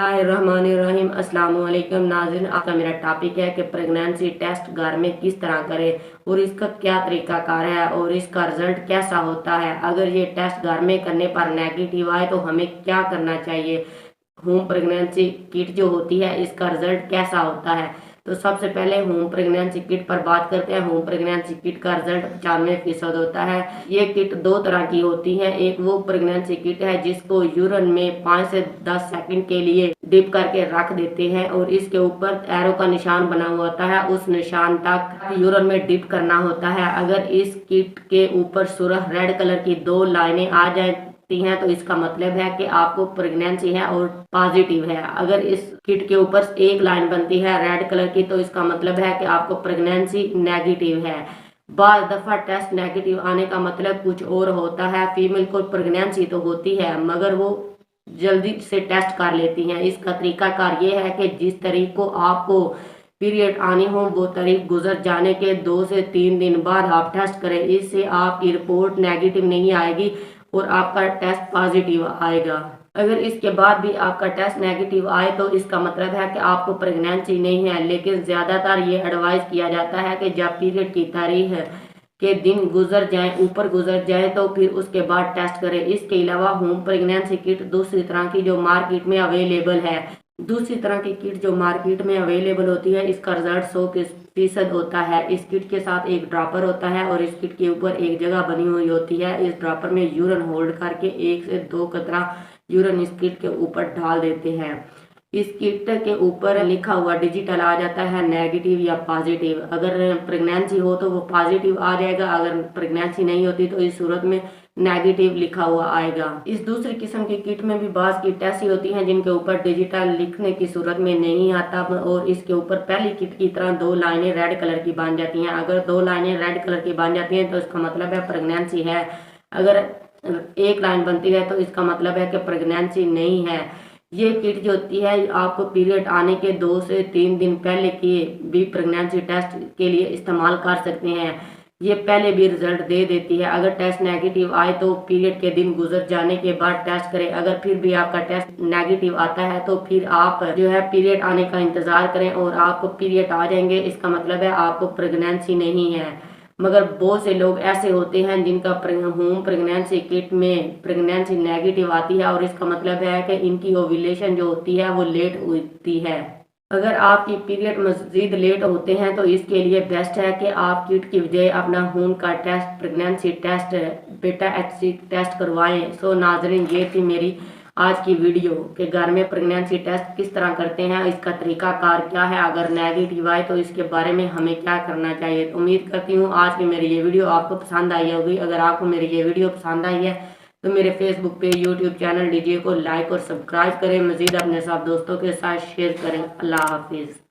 बिस्मिल्लाहिर्रहमानिर्रहीम। अस्सलाम वालेकुम नाज़रीन, आज का मेरा टॉपिक है कि प्रेगनेंसी टेस्ट घर में किस तरह करें और इसका क्या तरीकाकार है और इसका रिजल्ट कैसा होता है। अगर ये टेस्ट घर में करने पर नेगेटिव आए तो हमें क्या करना चाहिए। होम प्रेगनेंसी किट जो होती है इसका रिजल्ट कैसा होता है। तो सबसे पहले होम प्रेगनेंसी किट पर बात करते हैं। होम प्रेगनेंसी किट का रिजल्ट 95% होता है। ये किट दो तरह की होती है। एक वो प्रेगनेंसी किट है जिसको यूरिन में 5 से 10 सेकंड के लिए डिप करके रख देते हैं और इसके ऊपर एरो का निशान बना हुआ होता है, उस निशान तक यूरिन में डिप करना होता है। अगर इस किट के ऊपर सुरख रेड कलर की 2 लाइनें आ जाए हैं तो इसका मतलब है कि आपको प्रेगनेंसी है और पॉजिटिव है। अगर इस किट के ऊपर एक लाइन बनती है रेड कलर की तो इसका मतलब है कि आपको प्रेगनेंसी नेगेटिव है। बार दफा टेस्ट नेगेटिव आने का मतलब कुछ और होता है। फीमेल को प्रेगनेंसी तो होती है मगर वो जल्दी से टेस्ट कर लेती हैं। इसका तरीकाकार ये है कि जिस तारीख को आपको पीरियड आनी हो वो तारीख गुजर जाने के 2 से 3 दिन बाद आप टेस्ट करें। इससे आपकी रिपोर्ट नेगेटिव नहीं आएगी और आपका टेस्ट पॉजिटिव आएगा। अगर इसके बाद भी आपका टेस्ट नेगेटिव आए तो इसका मतलब है कि आपको प्रेगनेंसी नहीं है। लेकिन ज़्यादातर ये एडवाइस किया जाता है कि जब पीरियड की तारीख के दिन गुजर जाएं, ऊपर गुजर जाए तो फिर उसके बाद टेस्ट करें। इसके अलावा होम प्रेगनेंसी किट दूसरी तरह की जो मार्केट में अवेलेबल है, दूसरी तरह की किट जो मार्केट में अवेलेबल होती है इसका रिजल्ट 100% होता है। इस किट के साथ एक ड्रॉपर होता है और इस किट के ऊपर एक जगह बनी हुई होती है। इस ड्रॉपर में यूरिन होल्ड करके 1 से 2 कतरा यूरिन इस किट के ऊपर डाल देते हैं। इस किट के ऊपर लिखा हुआ डिजिटल आ जाता है नेगेटिव या पॉजिटिव। अगर प्रेगनेंसी हो तो वो पॉजिटिव आ जाएगा, अगर प्रेगनेंसी नहीं होती तो इस सूरत में नेगेटिव लिखा हुआ आएगा। इस दूसरी किस्म की किट में भी बाज़ किट ऐसी होती हैं जिनके ऊपर डिजिटल लिखने की सूरत में नहीं आता और इसके ऊपर पहली किट की तरह 2 लाइनें रेड कलर की बन जाती हैं। अगर 2 लाइनें रेड कलर की बन जाती हैं तो इसका मतलब है प्रेगनेंसी है। अगर एक लाइन बनती है तो इसका मतलब है कि प्रेगनेंसी नहीं है। ये किट जो होती है आपको पीरियड आने के 2 से 3 दिन पहले की भी प्रेगनेंसी टेस्ट के लिए इस्तेमाल कर सकते हैं। ये पहले भी रिजल्ट दे देती है। अगर टेस्ट नेगेटिव आए तो पीरियड के दिन गुजर जाने के बाद टेस्ट करें। अगर फिर भी आपका टेस्ट नेगेटिव आता है तो फिर आप जो है पीरियड आने का इंतज़ार करें और आपको पीरियड आ जाएंगे, इसका मतलब है आपको प्रेगनेंसी नहीं है। मगर बहुत से लोग ऐसे होते हैं जिनका होम प्रेगनेंसी किट में प्रेगनेंसी नेगेटिव आती है और इसका मतलब है कि इनकी ओव्यूलेशन जो होती है वो लेट होती है। अगर आपकी पीरियड मज़ीद लेट होते हैं तो इसके लिए बेस्ट है कि आप किट की बजाय अपना खून का टेस्ट, प्रेगनेंसी टेस्ट, बेटा HC टेस्ट करवाएं। सो नाजरीन, ये थी मेरी आज की वीडियो कि घर में प्रेगनेंसी टेस्ट किस तरह करते हैं, इसका तरीकाकार क्या है, अगर नेगेटिव आए तो इसके बारे में हमें क्या करना चाहिए। उम्मीद करती हूँ आज की मेरी ये वीडियो आपको पसंद आई होगी। अगर आपको मेरी ये वीडियो पसंद आई है तो मेरे फेसबुक पे, यूट्यूब चैनल डीजे को लाइक और सब्सक्राइब करें। मज़ीद अपने सब दोस्तों के साथ शेयर करें। अल्लाह हाफिज़।